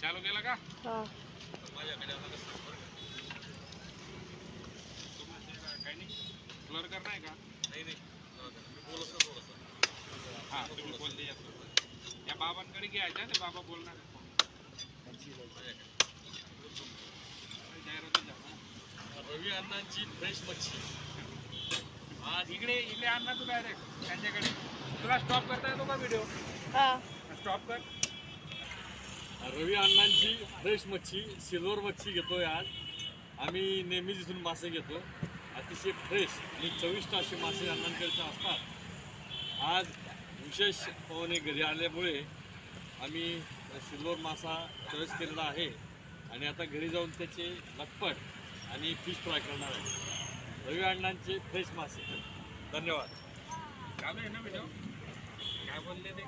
चालू केला का? हा. माझ्याकडे आला कसं काही नाही ब्लर करणार का? नाही नाही तुम्ही बोलत ना थोडंसं. हां तुम्ही बोलते या बाबांकडे घ्यायच्या ते बाबा बोलणार रवी अण्णांची फ्रेश मच्छी. आज इकडे इकडे आणणार तू डायरेक्ट त्यांच्याकडे. तुला स्टॉप करता येतो का व्हिडिओ? हा. स्टॉप कर. रवी अण्णांची फ्रेश मच्छी सिल्वर मच्छी घेतोय आज. आम्ही नेहमीच इथून मासे घेतो. अतिशय फ्रेश आणि चविष्ट असे मासे अण्णांकडचे असतात. आज विशेष पाहुणे घरी आल्यामुळे आम्ही सिल्वर मासा चॉईस केलेला आहे आणि आता घरी जाऊन त्याचे लटपट आणि फिश फ्राय करणार आहे. रवी अण्णांचे फ्रेश मासे. धन्यवाद. चालू आहे ना व्हिडिओ? काय बोलले ते?